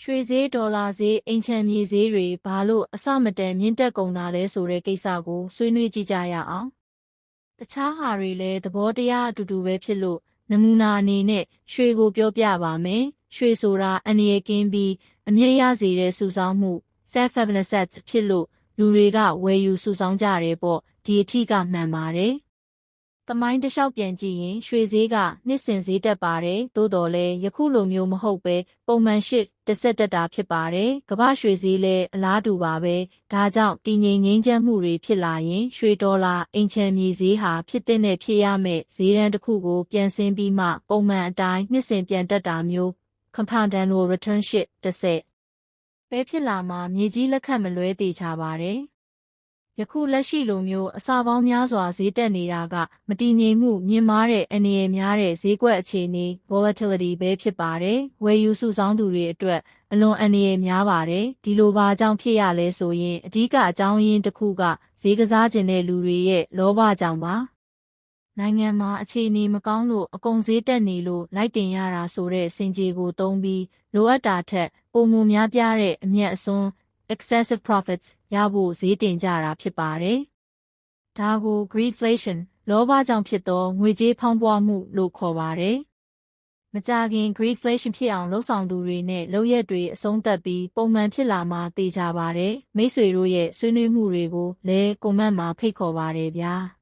ရွှေဈေးဒေါ်လာဈေးအိမ်ခြံမြေဈေးတွေဘာလို့အဆမတန်မြင့်တက်ကုန်တာလဲဆိုတဲ့ကိစ္စကိုဆွေးနွေးကြည့်ကြရအောင်တခြားဟာတွေလည်းသဘောတရားအတူတူပဲဖြစ်လို့နမူနာအနေနဲ့ရွှေကိုပြောပြပါမယ်ရွှေဆိုတာအန္တရာယ်ကင်းပြီးအမြင့်ရစေတဲ့စုဆောင်းမှု self-happiness ဖြစ်လို့လူတွေကဝယ်ယူစုဆောင်းကြတယ်ပေါ့ဒီအထီးကမှန်ပါတယ်သမိုင်းတစ်လျှောက်ပြန်ကြည့်ရင်ရွှေဈေးကနှစ်စဉ်ဈေးတက်ပါတယ်သို့တော်လည်းယခုလိုမျိုးမဟုတ်ပဲပုံမှန်တစ်ဆက်တက်တာဖြစ်ပါတယ်ကမ္ဘာရွှေဈေးလည်းအလားတူပါပဲဒါကြောင့်တည်ငြိမ်ငြိမ်းချမ်းမှုတွေဖြစ်လာရင်ရွှေဒေါ်လာအိမ်ခြံမြေဈေးဟာဖြစ်တဲ့နဲ့ဖြစ်ရမယ့်ဈေးတန်းတစ်ခုကိုပြန်ဆင်းပြီးမှပုံမှန်အတိုင်းနှစ်စဉ်ပြန်တက်တာမျိုး compound annual return 10ပဲဖြစ်လာမှာမြေကြီးလက်ခတ်မလွဲတေချာပါတယ်ယခုလက်ရှိလိုမျိုးအစာပေါင်းများစွာဈေးတက်နေတာကမတည်ငြိမ်မှုမြင့်မားတဲ့အန္တရာယ်များတဲ့ဈေးကွက်အခြေအနေ volatility ပဲဖြစ်ပါတယ်။ဝယ်ယူစုဆောင်းသူတွေအတွက်အလွန်အန္တရာယ်များပါတယ်။ဒီလိုဘာကြောင့်ဖြစ်ရလဲဆိုရင်အဓိကအကြောင်းရင်းတစ်ခုကဈေးကစားခြင်းတဲ့လူတွေရဲ့လောဘကြောင့်ပါ။နိုင်ငံမှာအခြေအနေမကောင်းလို့အကုန်ဈေးတက်နေလို့လိုက်တင်ရတာဆိုတဲ့စင်ကြေကိုသုံးပြီးလိုအပ်တာထက်ပိုမိုများပြားတဲ့အမြတ်အစွန်း excessive profits ရဖို့ဈေးတင်ကြတာဖြစ်ပါတယ်။ဒါကို greedflation လောဘကြောင့်ဖြစ်သောငွေကြေးဖောင်းပွားမှုလို့ခေါ်ပါတယ်။မကြာခင် greedflation ဖြစ်အောင်လှုံ့ဆော်သူတွေနဲ့လုပ်ရက်တွေအဆုံးသတ်ပြီးပုံမှန်ဖြစ်လာမှသိကြပါတယ်။မိတ်ဆွေတို့ရဲ့ဆွေးနွေးမှုတွေကိုလည်း comment မှာဖိတ်ခေါ်ပါတယ်ဗျာ။